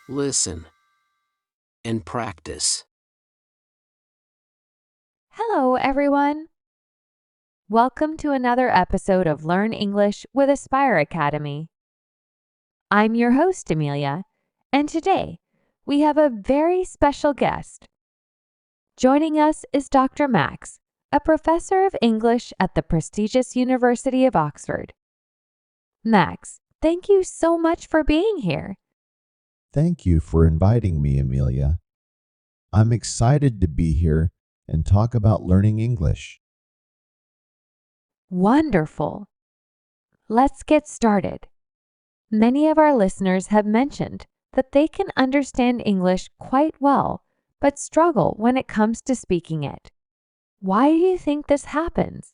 listen, and practice. Hello, everyone. Welcome to another episode of Learn English with Aspire Academy. I'm your host, Amelia, and today we have a very special guest. Joining us is Dr. Max, a professor of English at the prestigious University of Oxford. Max, thank you so much for being here. Thank you for inviting me, Amelia. I'm excited to be here and talk about learning English. Wonderful. Let's get started. Many of our listeners have mentioned that they can understand English quite well, but struggle when it comes to speaking it. Why do you think this happens?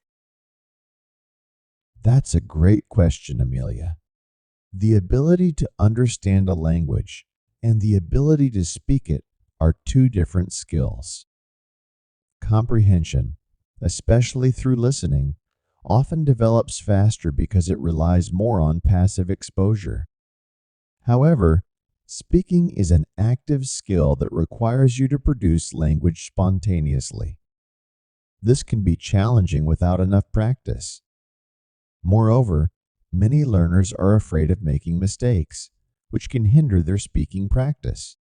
That's a great question, Amelia. The ability to understand a language and the ability to speak it are two different skills. Comprehension, especially through listening, often develops faster because it relies more on passive exposure. However, speaking is an active skill that requires you to produce language spontaneously. This can be challenging without enough practice. Moreover, many learners are afraid of making mistakes, which can hinder their speaking practice.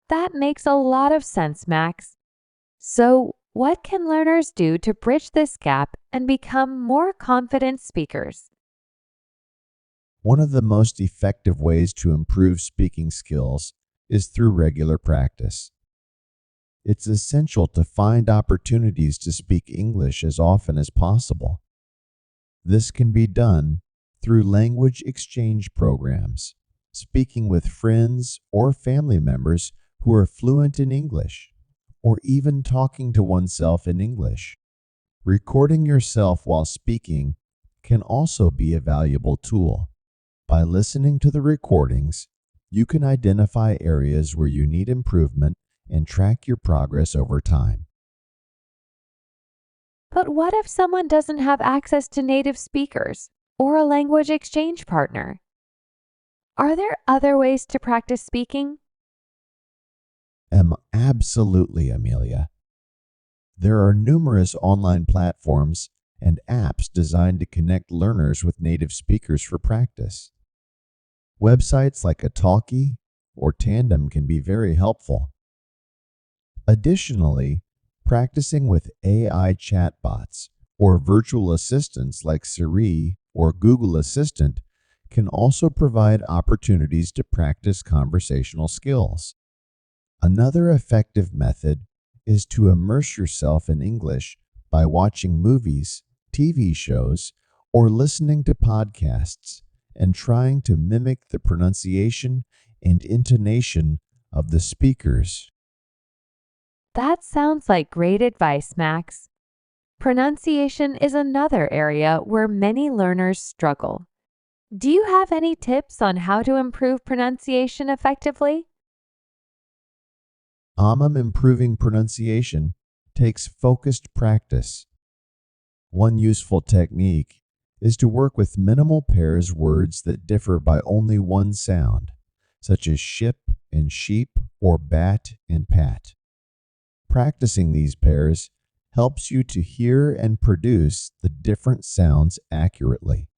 That makes a lot of sense, Max. So, what can learners do to bridge this gap and become more confident speakers? One of the most effective ways to improve speaking skills is through regular practice. It's essential to find opportunities to speak English as often as possible. This can be done through language exchange programs, speaking with friends or family members who are fluent in English, or even talking to oneself in English. Recording yourself while speaking can also be a valuable tool. By listening to the recordings, you can identify areas where you need improvement and track your progress over time. But what if someone doesn't have access to native speakers or a language exchange partner? Are there other ways to practice speaking? Absolutely, Amelia. There are numerous online platforms and apps designed to connect learners with native speakers for practice. Websites like Italki or Tandem can be very helpful. Additionally, practicing with AI chatbots or virtual assistants like Siri or Google Assistant can also provide opportunities to practice conversational skills. Another effective method is to immerse yourself in English by watching movies, TV shows, or listening to podcasts and trying to mimic the pronunciation and intonation of the speakers. That sounds like great advice, Max. Pronunciation is another area where many learners struggle. Do you have any tips on how to improve pronunciation effectively? Improving pronunciation takes focused practice. One useful technique is to work with minimal pairs words that differ by only one sound, such as ship and sheep or bat and pat. Practicing these pairs helps you to hear and produce the different sounds accurately.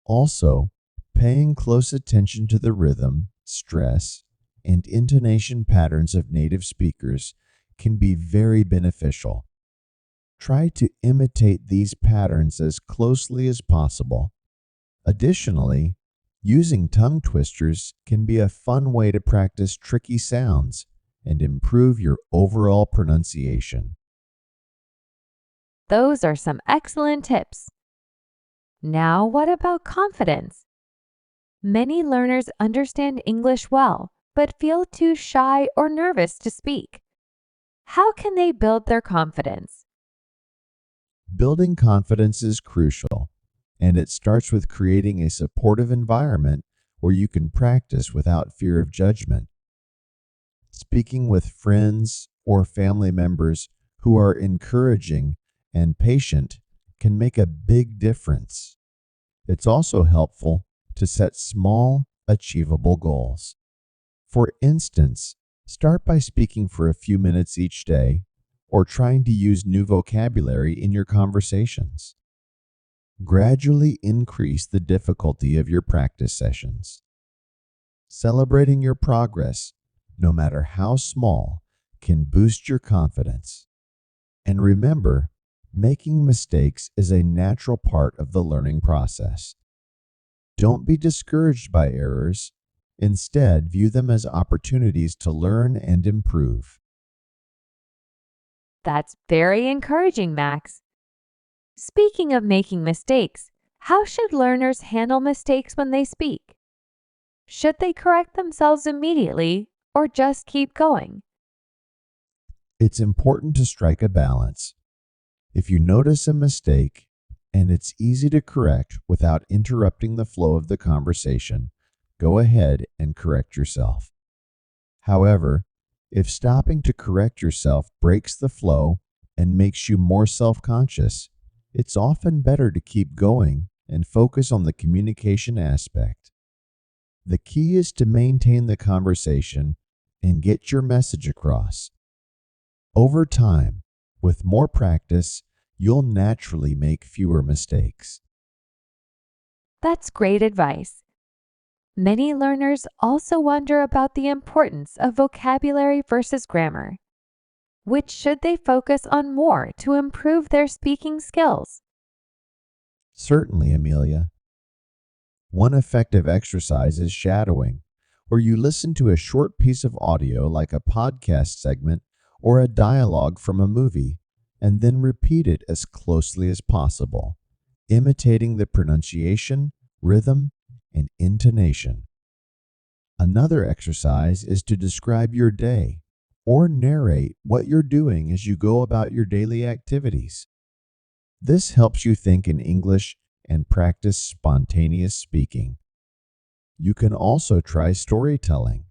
Also, paying close attention to the rhythm, stress, and intonation patterns of native speakers can be very beneficial. Try to imitate these patterns as closely as possible. Additionally, using tongue twisters can be a fun way to practice tricky sounds and improve your overall pronunciation. Those are some excellent tips. Now, what about confidence? Many learners understand English well, but feel too shy or nervous to speak. How can they build their confidence? Building confidence is crucial, and it starts with creating a supportive environment where you can practice without fear of judgment. Speaking with friends or family members who are encouraging and patient can make a big difference. It's also helpful to set small, achievable goals. For instance, start by speaking for a few minutes each day or trying to use new vocabulary in your conversations. Gradually increase the difficulty of your practice sessions. Celebrating your progress, no matter how small, can boost your confidence. And remember, making mistakes is a natural part of the learning process. Don't be discouraged by errors. Instead, view them as opportunities to learn and improve. That's very encouraging, Max. Speaking of making mistakes, how should learners handle mistakes when they speak? Should they correct themselves immediately or just keep going? It's important to strike a balance. If you notice a mistake and it's easy to correct without interrupting the flow of the conversation, go ahead and correct yourself. However, if stopping to correct yourself breaks the flow and makes you more self-conscious, it's often better to keep going and focus on the communication aspect. The key is to maintain the conversation and get your message across. Over time, with more practice, you'll naturally make fewer mistakes. That's great advice. Many learners also wonder about the importance of vocabulary versus grammar. Which should they focus on more to improve their speaking skills? Certainly, Amelia. One effective exercise is shadowing, where you listen to a short piece of audio like a podcast segment or a dialogue from a movie, and then repeat it as closely as possible, imitating the pronunciation, rhythm, and intonation. Another exercise is to describe your day or narrate what you're doing as you go about your daily activities. This helps you think in English and practice spontaneous speaking. You can also try storytelling.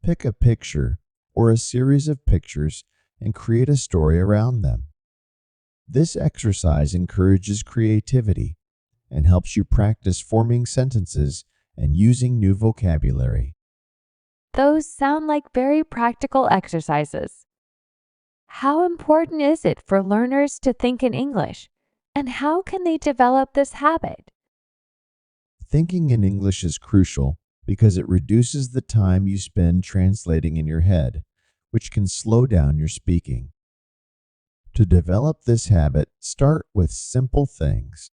Pick a picture or a series of pictures and create a story around them. This exercise encourages creativity and helps you practice forming sentences and using new vocabulary. Those sound like very practical exercises. How important is it for learners to think in English, and how can they develop this habit? Thinking in English is crucial because it reduces the time you spend translating in your head, which can slow down your speaking. To develop this habit, start with simple things.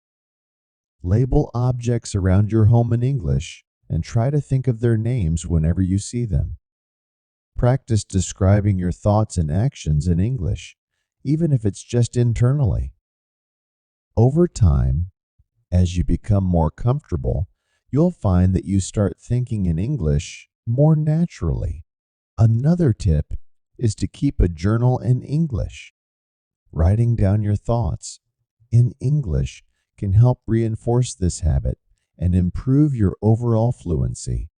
Label objects around your home in English and try to think of their names whenever you see them. Practice describing your thoughts and actions in English, even if it's just internally. Over time, as you become more comfortable, you'll find that you start thinking in English more naturally. Another tip is to keep a journal in English. Writing down your thoughts in English can help reinforce this habit and improve your overall fluency.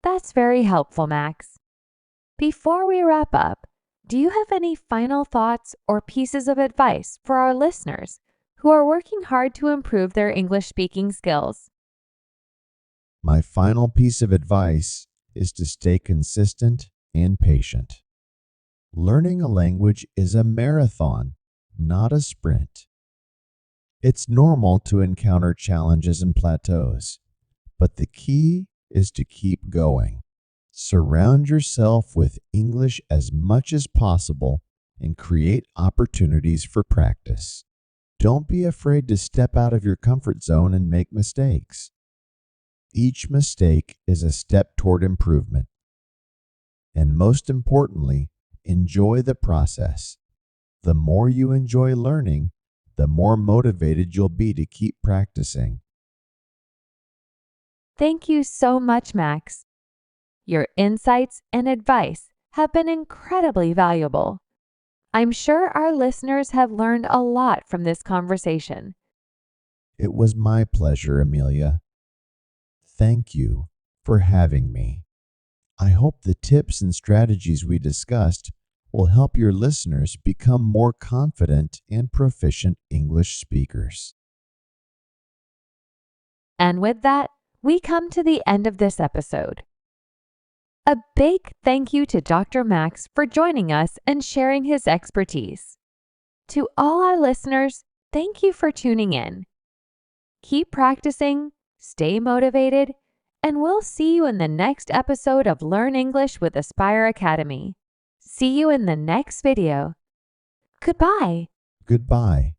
That's very helpful, Max. Before we wrap up, do you have any final thoughts or pieces of advice for our listeners who are working hard to improve their English speaking skills? My final piece of advice is to stay consistent and patient. Learning a language is a marathon, not a sprint. It's normal to encounter challenges and plateaus, but the key is to keep going. Surround yourself with English as much as possible and create opportunities for practice. Don't be afraid to step out of your comfort zone and make mistakes. Each mistake is a step toward improvement. And most importantly, enjoy the process. The more you enjoy learning, the more motivated you'll be to keep practicing. Thank you so much, Max. Your insights and advice have been incredibly valuable. I'm sure our listeners have learned a lot from this conversation. It was my pleasure, Amelia. Thank you for having me. I hope the tips and strategies we discussed will help your listeners become more confident and proficient English speakers. And with that, we come to the end of this episode. A big thank you to Dr. Max for joining us and sharing his expertise. To all our listeners, thank you for tuning in. Keep practicing, stay motivated, and we'll see you in the next episode of Learn English with Aspire Academy. See you in the next video. Goodbye. Goodbye.